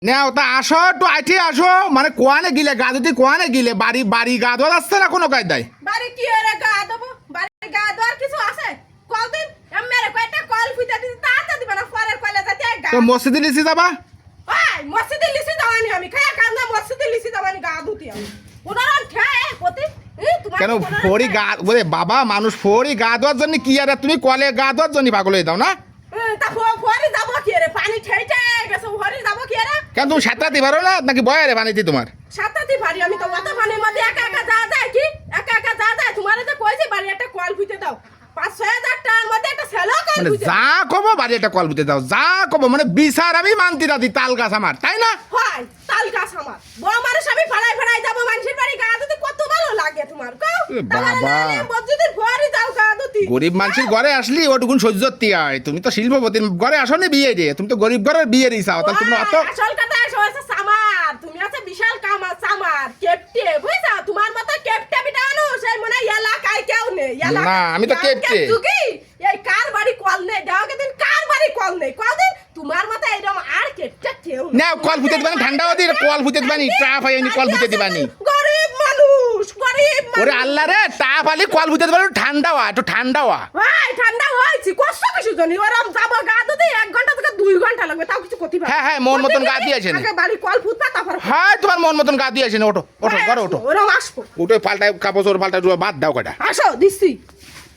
নেও তা আসো একটু আইঠে আসো মানে কোয়ানে গিলে গা ধুতে কোয়ানে গিলে বাড়ি বাড়ি গা ধোয়া আসছে না কোনো কায়দায় বাড়ি কি রে গা দেবো বাড়ি গা দেওয়ার কিছু আছে কদিন মেরে কয়টা কল ফুটা দিতে তা দিবা না পরের কলে যাতে গা তো মসজিদে লিসি যাবা ওই মসজিদে লিসি যাওয়ানি আমি খায়া কান্দা মসজিদে লিসি যাওয়ানি গা ধুতি আমি উনার খায় পতি কেন ফড়ি গা বলে বাবা মানুষ ফড়ি গা ধোয়ার জন্য কি আর তুমি কলে গা ধোয়ার জন্য পাগল হয়ে দাও না তা ফরি যাবো কি রে পানি ঠেইতে গেছে ফরি যাবো কি রে কেন তুমি সাঁতরাতে পারো না নাকি বয়ারে বানাইতে তোমার সাতাতি পারি আমি তো অত পানির মধ্যে একা একা যা যায় কি একা একা যা যায় তোমার তো কইছে বাড়ি একটা কল ফুটে দাও 5-6 হাজার টাকার মধ্যে একটা সেলো কল মানে ফুটে যা কবো বাড়ি একটা কল বুঝতে দাও যা কবো মানে বিচার আমি মানতি রাতি তাল গাছ আমার তাই না হয় তাল গাছ আমার বড় মানুষ আমি ফড়াই ফড়াই যাবো মানুষের বাড়ি গা ধুতে কত ভালো লাগে তোমার কও এ বাবা। মসজিদের ফরি যাও গা ধুতি গরিব মানুষের ঘরে আসলি ওটুকুন সহ্যতি হয় তুমি তো শিল্পপতির ঘরে আসো নি বিয়ে দিয়ে তুমি তো গরিব ঘরের বিয়ে দিছাও তাহলে তুমি অত আসল কথা আছে সামার তুমি আছে বিশাল কামার সামার কেপটে বুঝছো তোমার মতো কেপটে বিটানো সেই মনে এলাকায় কেউ নেই না, আমি তো কেপটে। তুই এই কার বাড়ি কল নেই দাওকে দিন কার বাড়ি কল নেই কল দিন তোমার মতো এরকম আর কেপটে কেউ না কল ফুটে দিবানি ঠান্ডা হতে কল ফুটে দিবানি ট্রাফ আইনি কল ফুটে দিবানি গরিব মানুষ গরিব ওরে আল্লাহ রে টাপ আলি কল ফুটে দিবানি ঠান্ডা হওয়া একটু ঠান্ডা হওয়া ভাই ঠান্ডা হয়েছে কষ্ট কিছু জানি ওরম যাবো গা ধুতে 1 ঘন্টা থেকে 2 ঘন্টা লাগবে তাও কিছু করতে পারবে হ্যাঁ মন মতন গা দিয়েছে আগে বাড়ি কল ফুটবা তারপর হ্যাঁ তোমার মন মতন গা দিয়েছে ওঠো ওঠো ঘরে ওঠো ওরম আসবো ওঠো পাল্টায় কাপড় চোর পাল্টায় বাদ দাও কটা আসো দিচ্ছি